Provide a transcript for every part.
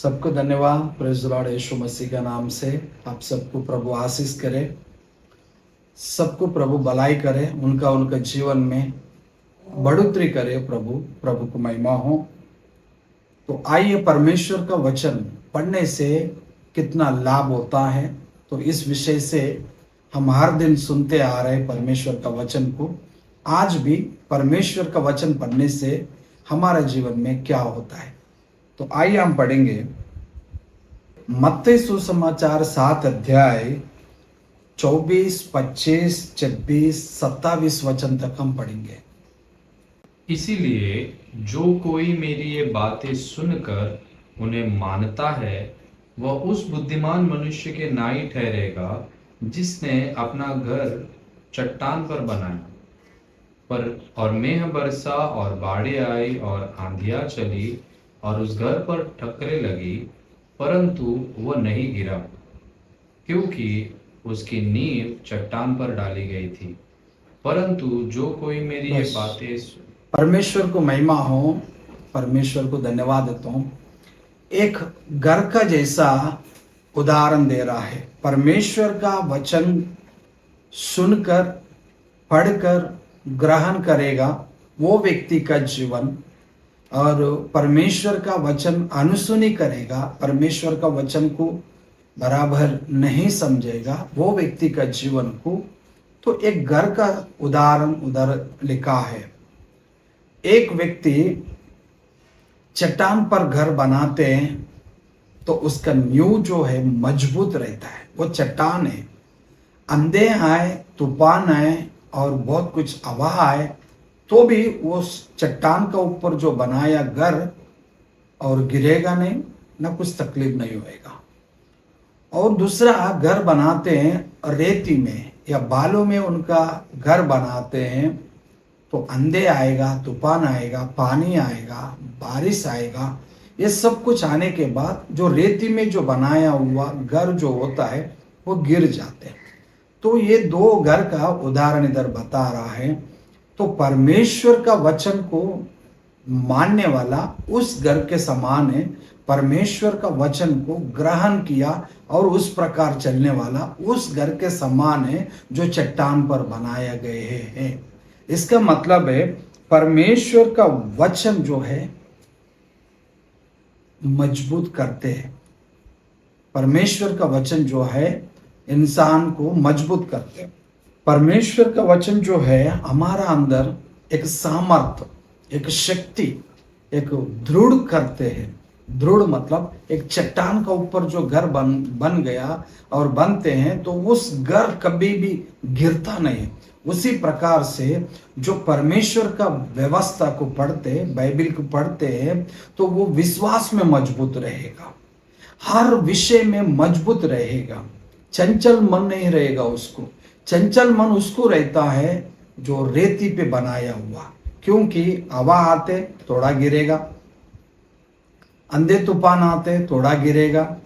सबको धन्यवाद। Praise the Lord. Yeshu Masih का नाम से आप सबको प्रभु आशीष करे, सबको प्रभु भलाई करे, उनका जीवन में बढ़ोतरी करे। प्रभु को महिमा हो। तो आइए, परमेश्वर का वचन पढ़ने से कितना लाभ होता है, तो इस विषय से हम हर दिन सुनते आ रहे परमेश्वर का वचन को। आज भी परमेश्वर का वचन पढ़ने से हमारा जीवन में क्या होता है, तो आइए हम पढ़ेंगे मत्ती सुसमाचार 7 अध्याय 24, 25, 26, 27 वचन तक हम पढ़ेंगे। इसीलिए जो कोई मेरी ये बातें सुनकर उन्हें मानता है वह उस बुद्धिमान मनुष्य के नाई ठहरेगा जिसने अपना घर चट्टान पर बनाया। और मेघ बरसा और बाढ़ें आई और आंधियां चली और उस घर पर ठक्करें लगी, परंतु वह नहीं गिरा, क्योंकि उसकी नींव चट्टान पर डाली गई थी। परंतु जो कोई मेरी ये बातें परमेश्वर को महिमा हो। परमेश्वर को धन्यवाद देता हूँ। एक घर का जैसा उदाहरण दे रहा है। परमेश्वर का वचन सुनकर, पढ़कर ग्रहण करेगा वो व्यक्ति का जीवन, और परमेश्वर का वचन अनुसुनी करेगा, परमेश्वर का वचन को बराबर नहीं समझेगा वो व्यक्ति का जीवन को, तो एक घर का उदाहरण उधर लिखा है। एक व्यक्ति चट्टान पर घर बनाते हैं तो उसका नींव जो है मजबूत रहता है। वो चट्टान है, अंधे आए, तूफान आए और बहुत कुछ हवा आए तो भी वो चट्टान का ऊपर जो बनाया घर और गिरेगा नहीं, ना कुछ तकलीफ नहीं होएगा। और दूसरा घर बनाते हैं रेती में या बालों में, उनका घर बनाते हैं तो अंधे आएगा, तूफान आएगा, पानी आएगा, बारिश आएगा, ये सब कुछ आने के बाद जो रेती में जो बनाया हुआ घर जो होता है वो गिर जाते हैं। तो ये दो घर का उदाहरण इधर बता रहा है। तो परमेश्वर का वचन को मानने वाला उस घर के समान है। परमेश्वर का वचन को ग्रहण किया और उस प्रकार चलने वाला उस घर के समान है जो चट्टान पर बनाया गए हैं। इसका मतलब है परमेश्वर का वचन जो है मजबूत करते हैं। परमेश्वर का वचन जो है इंसान को मजबूत करते हैं। परमेश्वर का वचन जो है हमारा अंदर एक सामर्थ्य, एक शक्ति, एक दृढ़ करते हैं। दृढ़ मतलब एक चट्टान का ऊपर जो घर बन गया और बनते हैं तो उस घर कभी भी गिरता नहीं। उसी प्रकार से जो परमेश्वर का व्यवस्था को पढ़ते, बाइबल को पढ़ते हैं तो वो विश्वास में मजबूत रहेगा, हर विषय में मजबूत रहेगा, चंचल मन नहीं रहेगा उसको। चंचल मन उसको रहता है जो रेती पे बनाया हुआ, क्योंकि हवा आते थोड़ा गिरेगा, अंधे तूफान आते थोड़ा गिरेगा,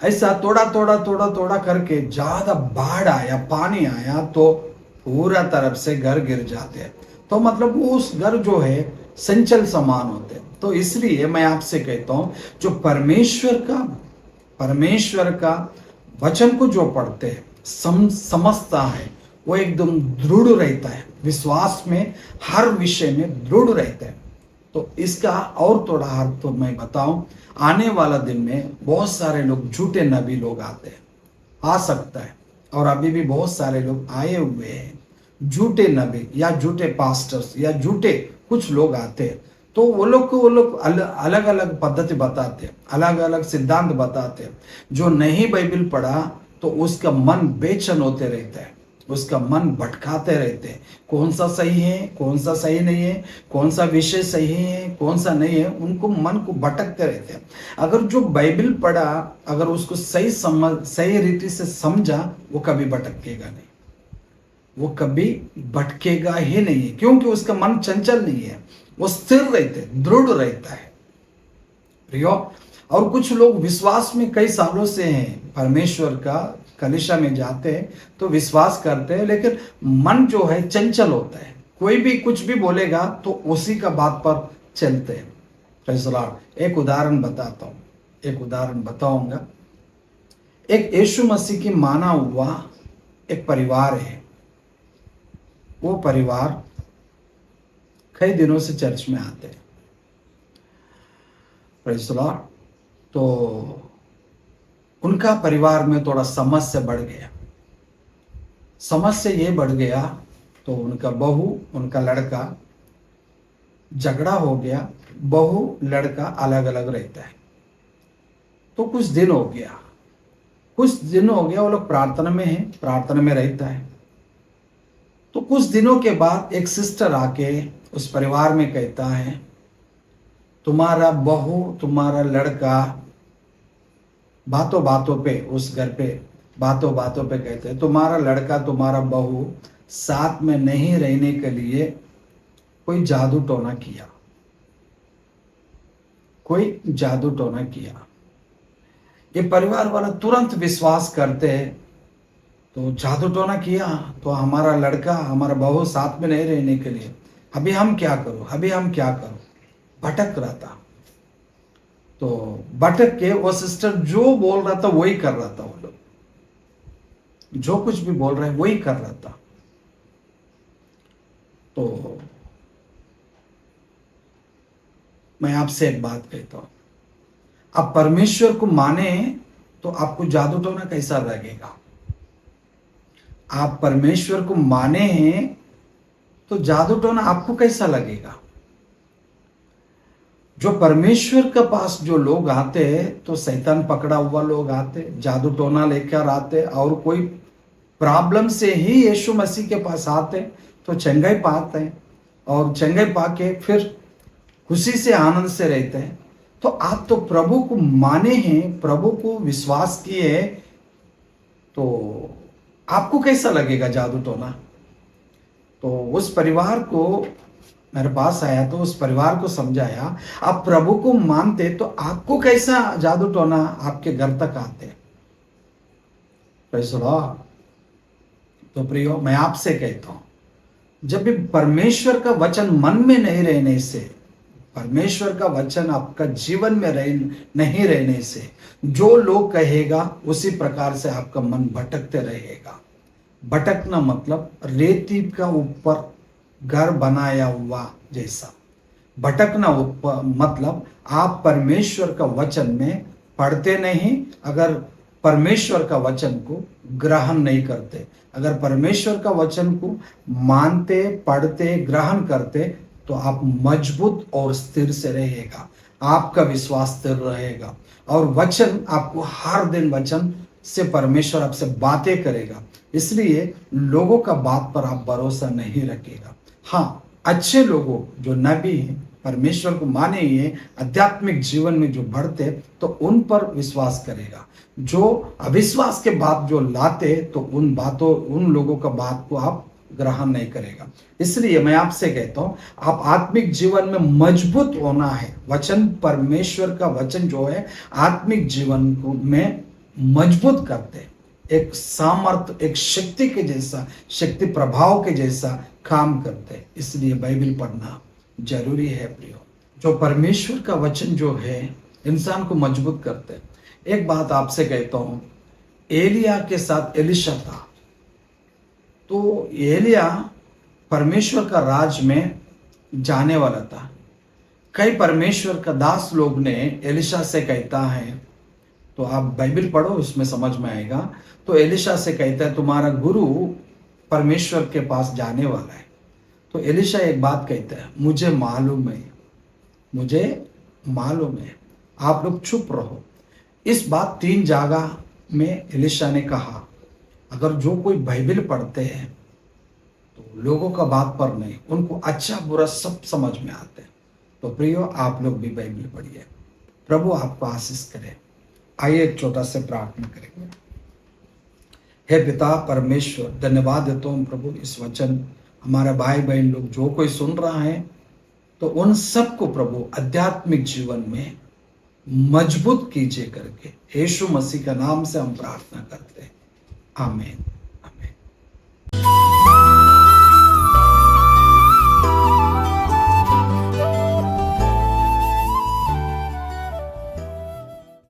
ऐसा थोड़ा थोड़ा थोड़ा थोड़ा करके ज्यादा बाढ़ आया, पानी आया तो पूरा तरफ से घर गिर जाते हैं। तो मतलब वो उस घर जो है संचल समान होते हैं। तो इसलिए मैं आपसे कहता हूं, जो परमेश्वर का वचन को जो पढ़ते हैं, समझता है, वो एकदम दृढ़ रहता है, विश्वास में हर विषय में दृढ़ रहता है। तो इसका और थोड़ा अर्थ तो मैं बताऊं, आने वाला दिन में बहुत सारे लोग, झूठे नबी लोग आते हैं, आ सकता है, और अभी भी बहुत सारे लोग आए हुए हैं, झूठे नबी या झूठे पास्टर्स या झूठे कुछ लोग आते हैं। तो वो लोग अलग अलग पद्धति बताते हैं, अलग अलग सिद्धांत बताते हैं। जो नहीं बाइबल पढ़ा तो उसका मन बेचैन होते रहता है, उसका मन भटकाते रहते हैं, कौन सा सही है, कौन सा सही नहीं है, कौन सा विषय सही है, कौन सा नहीं है, उनको मन को भटकते रहते हैं। अगर जो बाइबल पढ़ा, अगर उसको सही रीति से समझा, वो कभी भटकेगा नहीं, वो कभी भटकेगा ही नहीं है, क्योंकि उसका मन चंचल नहीं है, वो स्थिर रहते, दृढ़ रहता है। प्रियो, और कुछ लोग विश्वास में कई सालों से हैं, परमेश्वर का कलीसिया में जाते हैं तो विश्वास करते हैं, लेकिन मन जो है चंचल होता है। कोई भी कुछ भी बोलेगा तो उसी का बात पर चलते हैं। Praise the Lord. एक उदाहरण बताता हूँ। एक उदाहरण बताऊंगा। एक यीशु मसीह की माना हुआ एक परिवार है। वो परिवार कई दिनों से चर्च में आते हैं। Praise the Lord. तो उनका परिवार में थोड़ा समस्या बढ़ गया। समस्या ये बढ़ गया तो उनका बहू, उनका लड़का झगड़ा हो गया। बहू लड़का अलग अलग रहता है। तो कुछ दिन हो गया वो लोग प्रार्थना में हैं, प्रार्थना में रहता है। तो कुछ दिनों के बाद एक सिस्टर आके उस परिवार में कहता है, तुम्हारा बहू तुम्हारा लड़का बातों बातों पे, उस घर पे बातों बातों पे कहते हैं, तुम्हारा लड़का तुम्हारा बहू साथ में नहीं रहने के लिए कोई जादू टोना किया, कोई जादू टोना किया। ये परिवार वाला तुरंत विश्वास करते हैं। तो जादू टोना किया तो हमारा लड़का हमारा बहू साथ में नहीं रहने के लिए अभी हम क्या करो, भटक रहा था। तो भटक के वो सिस्टर जो बोल रहा था वही कर रहा था। वो लोग जो कुछ भी बोल रहे हैं वही कर रहा था। तो मैं आपसे एक बात कहता हूं, आप परमेश्वर को माने तो आपको जादू टोना कैसा लगेगा? आप परमेश्वर को माने हैं तो जादू टोना आपको कैसा लगेगा? जो परमेश्वर के पास जो लोग आते हैं तो शैतान पकड़ा हुआ लोग आते, जादू टोना लेकर आते, और कोई प्रॉब्लम से ही यीशु मसीह के पास आते तो चंगाई पाते हैं, और चंगाई पाके फिर खुशी से आनंद से रहते हैं। तो आप तो प्रभु को माने हैं, प्रभु को विश्वास किए, तो आपको कैसा लगेगा जादू टोना? तो उस परिवार को मेरे पास आया तो उस परिवार को समझाया, आप प्रभु को मानते तो आपको कैसा जादू टोना आपके घर तक आते? Praise the Lord. तो प्रियो, मैं आपसे कहता हूं, जब भी परमेश्वर का वचन मन में नहीं रहने से, परमेश्वर का वचन आपका जीवन में नहीं रहने से, जो लोग कहेगा उसी प्रकार से आपका मन भटकते रहेगा। भटकना मतलब रेती का ऊपर घर बनाया हुआ जैसा। भटकना मतलब आप परमेश्वर का वचन में पढ़ते नहीं, अगर परमेश्वर का वचन को ग्रहण नहीं करते, अगर परमेश्वर का वचन को मानते, पढ़ते, ग्रहण करते, तो आप मजबूत और स्थिर से रहेगा, आपका विश्वास स्थिर रहेगा, और वचन आपको हर दिन वचन से परमेश्वर आपसे बातें करेगा। इसलिए लोगों का बात पर आप भरोसा नहीं रखेगा। हाँ, अच्छे लोगों जो नबी हैं, परमेश्वर को माने ही हैं, आध्यात्मिक जीवन में जो बढ़ते, तो उन पर विश्वास करेगा। जो अविश्वास के बात जो लाते, तो उन लोगों का बात को आप ग्रहण नहीं करेगा। इसलिए मैं आपसे कहता हूं, आप आत्मिक जीवन में मजबूत होना है। वचन, परमेश्वर का वचन जो है आत्मिक जीवन को में मजबूत करते, एक सामर्थ, एक शक्ति के जैसा, शक्ति प्रभाव के जैसा काम करते। इसलिए बाइबल पढ़ना जरूरी है प्रियो। जो परमेश्वर का वचन जो है इंसान को मजबूत करते। एक बात आपसे कहता हूं, एलिया के साथ एलिशा था। तो एलिया परमेश्वर का राज में जाने वाला था। कई परमेश्वर का दास लोग ने एलिशा से कहता है, तो आप बाइबल पढ़ो, उसमें समझ में आएगा। तो एलिशा से कहता है, तुम्हारा गुरु परमेश्वर के पास जाने वाला है। तो एलिशा एक बात कहता है, मुझे मालूम है, आप लोग चुप रहो। इस बात 3 जगह में एलिशा ने कहा। अगर जो कोई बाइबल पढ़ते हैं तो लोगों का बात पर नहीं, उनको अच्छा बुरा सब समझ में आते हैं। तो प्रियो, आप लोग भी बाइबल पढ़िए। प्रभु आपको आशीष करे। आइए एक छोटा सा प्रार्थना करेंगे। हे पिता परमेश्वर, धन्यवाद देता हूँ प्रभु, इस वचन हमारे भाई बहन लोग जो कोई सुन रहा है, तो उन सबको प्रभु आध्यात्मिक जीवन में मजबूत कीजिए करके यीशु मसीह का नाम से हम प्रार्थना करते हैं। आमीन।